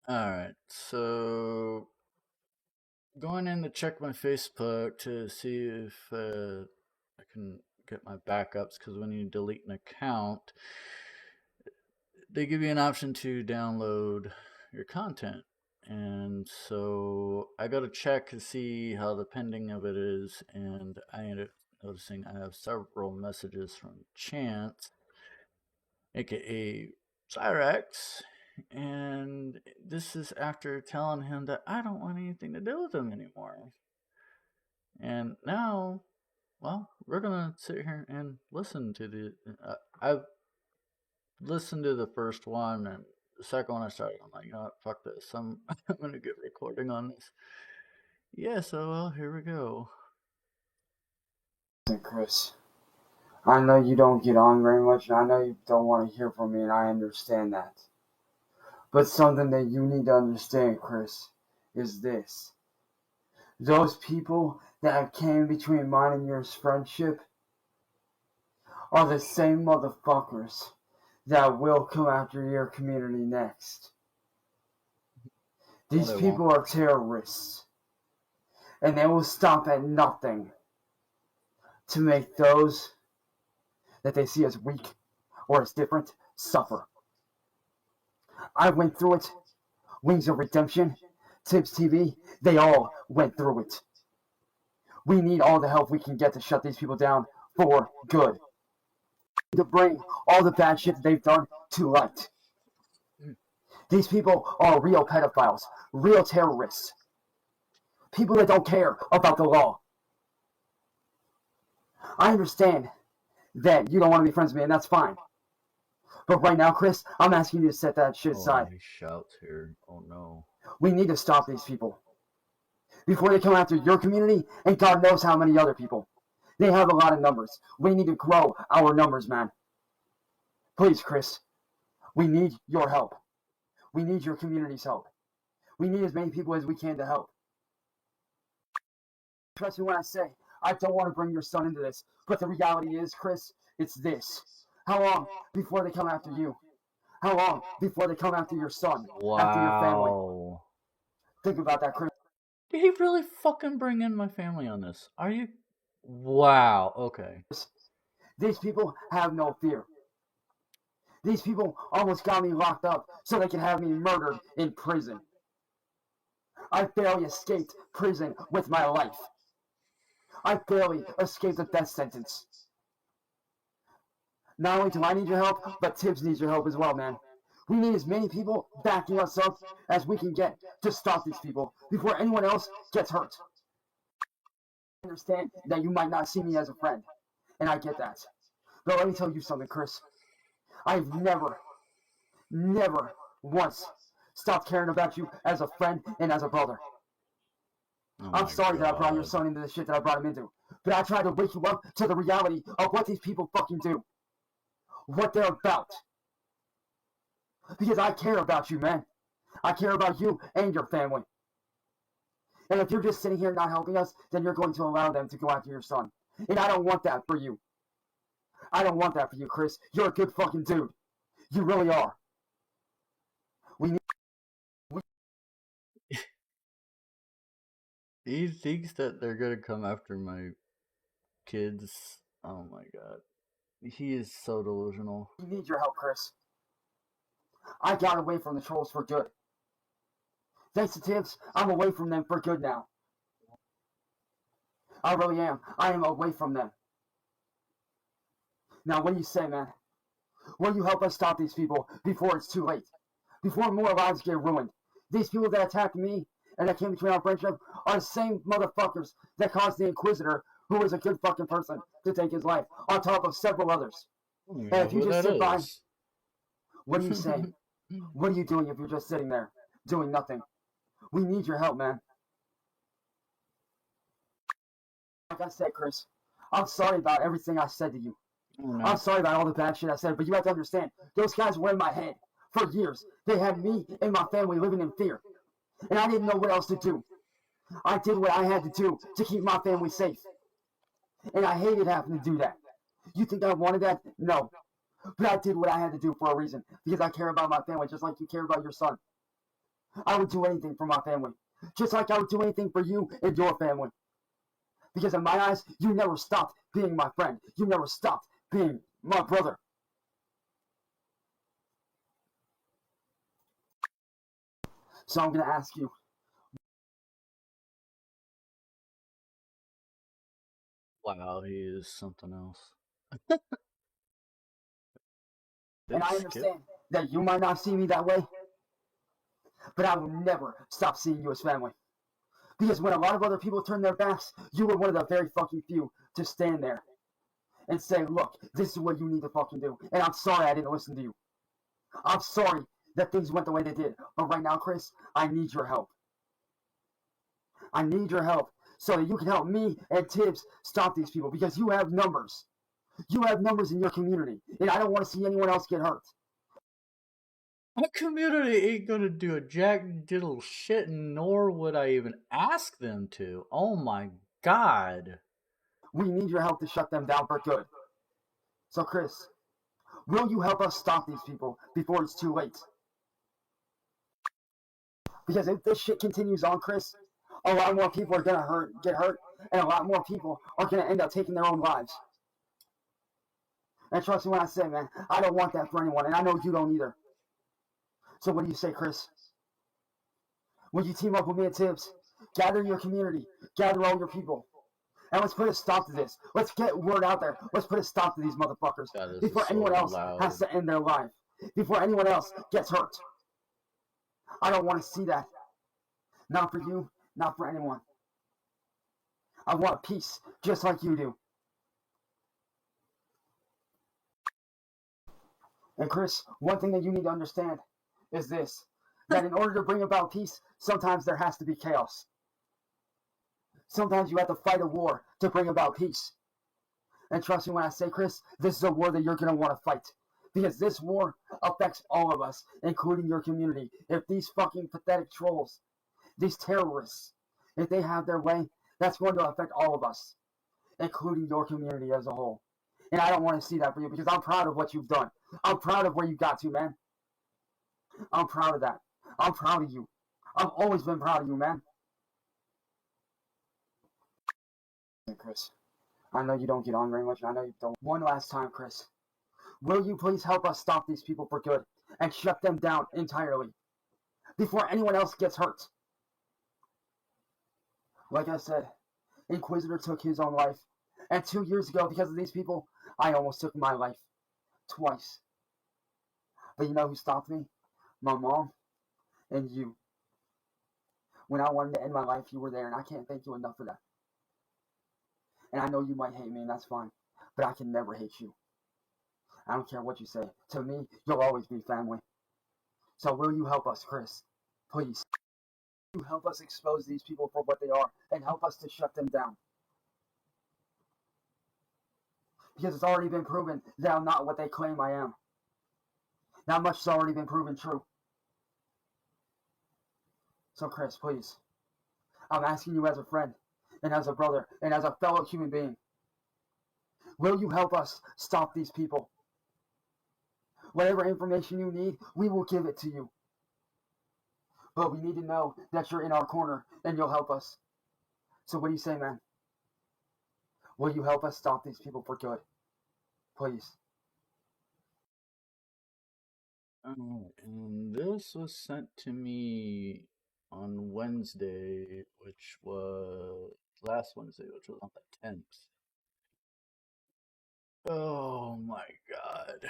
Alright, so going in to check my Facebook to see if I can get my backups because when you delete an account, they give you an option to download your content. And so I go to check to see how the pending of it is, and I end up noticing I have several messages from Chance, aka Cyraxx, and this is after telling him that I don't want anything to do with him anymore. And now, well, we're gonna sit here and listen to the. I've listened to the first one, and the second one I started. I'm like, you know what, fuck this. I'm gonna get recording on this. Yeah, so well, here we go. Listen, Chris, I know you don't get on very much, and I know you don't want to hear from me, and I understand that. But something that you need to understand, Chris, is this. Those people that came between mine and your friendship are the same motherfuckers that will come after your community next. No, These they won't. people are terrorists, and they will stop at nothing to make those that they see as weak or as different suffer. I went through it. Wings of Redemption, Tips TV, they all went through it. We need all the help we can get to shut these people down for good. To bring all the bad shit that they've done to light. These people are real pedophiles, real terrorists, people that don't care about the law. I understand that you don't want to be friends with me, and that's fine. But right now, Chris, I'm asking you to set that shit Oh, aside. he shouts here. Oh no. We need to stop these people before they come after your community and God knows how many other people. They have a lot of numbers. We need to grow our numbers, man. Please, Chris, we need your help. We need your community's help. We need as many people as we can to help. Trust me when I say I don't want to bring your son into this, but the reality is, Chris, it's this. How long before they come after you? How long before they come after your son, after your family? Wow. Think about that, Chris. Did he really fucking bring in my family on this? Are you? Wow. Okay. These people have no fear. These people almost got me locked up so they can have me murdered in prison. I barely escaped prison with my life. I barely escaped a death sentence. Not only do I need your help, but Tibbs needs your help as well, man. We need as many people backing us up as we can get to stop these people before anyone else gets hurt. I understand that you might not see me as a friend, and I get that. But let me tell you something, Chris. I've never once stopped caring about you as a friend and as a brother. Oh I'm my sorry that I brought your god. son into the shit that I brought him into. But I tried to wake you up to the reality of what these people fucking do. What they're about. Because I care about you, man. I care about you and your family. And if you're just sitting here not helping us, then you're going to allow them to go after your son. And I don't want that for you. I don't want that for you, Chris. You're a good fucking dude. You really are. We need. He thinks that they're gonna come after my kids. Oh my god. He is so delusional. We need your help, Chris. I got away from the trolls for good. Thanks to Tibbs, I'm away from them for good now. I really am. I am away from them. Now, what do you say, man? Will you help us stop these people before it's too late? Before more lives get ruined? These people that attacked me and that came between our friendship are the same motherfuckers that caused the Inquisitor, who was a good fucking person, to take his life, on top of several others. I don't even And know if you who just that sit by, is. what do you say? What are you doing if you're just sitting there, doing nothing? We need your help, man. Like I said, Chris, I'm sorry about everything I said to you. Oh I'm no. sorry about all the bad shit I said, but you have to understand, those guys were in my head for years. They had me and my family living in fear, and I didn't know what else to do. I did what I had to do to keep my family safe, and I hated having to do that. You think I wanted that? No. But I did what I had to do for a reason, because I care about my family just like you care about your son. I would do anything for my family, just like I would do anything for you and your family. Because in my eyes, you never stopped being my friend. You never stopped being my brother. So I'm going to ask you. Wow, he is something else. And Did I skip? understand that you might not see me that way, but I will never stop seeing you as family. Because when a lot of other people turned their backs, you were one of the very fucking few to stand there and say, look, this is what you need to fucking do. And I'm sorry I didn't listen to you. I'm sorry that things went the way they did. But right now, Chris, I need your help. I need your help so that you can help me and Tibbs stop these people because you have numbers. You have numbers in your community, and I don't want to see anyone else get hurt. My community ain't gonna do a jack diddle shit, nor would I even ask them to. Oh my god. We need your help to shut them down for good. So, Chris, will you help us stop these people before it's too late? Because if this shit continues on, Chris, a lot more people are gonna get hurt, and a lot more people are gonna end up taking their own lives. And trust me when I say, man, I don't want that for anyone, and I know you don't either. So what do you say, Chris? Will you team up with me and Tibbs? Gather your community, gather all your people, and let's put a stop to this. Let's get word out there. Let's put a stop to these motherfuckers God, this is before so anyone else has loud. to end their life, before anyone else gets hurt. I don't want to see that. Not for you, not for anyone. I want peace, just like you do. And Chris, one thing that you need to understand is this, that in order to bring about peace, sometimes there has to be chaos. Sometimes you have to fight a war to bring about peace. And trust me when I say, Chris, this is a war that you're going to want to fight. Because this war affects all of us, including your community. If these fucking pathetic trolls, these terrorists, if they have their way, that's going to affect all of us, including your community as a whole. And I don't want to see that for you because I'm proud of what you've done. I'm proud of where you got to, man. I'm proud of that. I'm proud of you. I've always been proud of you, man. Hey, Chris, I know you don't get on very much. I know you don't. One last time, Chris. Will you please help us stop these people for good and shut them down entirely before anyone else gets hurt? Like I said, Inquisitor took his own life. And 2 years ago, because of these people, I almost took my life. Twice. But you know who stopped me? My mom and you. When I wanted to end my life, you were there, and I can't thank you enough for that. And I know you might hate me, and that's fine. But I can never hate you. I don't care what you say. To me, you'll always be family. So will you help us, Chris? Please. Will you help us expose these people for what they are and help us to shut them down? Because it's already been proven that I'm not what they claim I am. That much has already been proven true. So, Chris, please. I'm asking you as a friend, and as a brother, and as a fellow human being. Will you help us stop these people? Whatever information you need, we will give it to you. But we need to know that you're in our corner and you'll help us. So what do you say, man? Will you help us stop these people for good? Please. Oh, and this was sent to me on Wednesday, which was last Wednesday, which was on the 10th. Oh my god.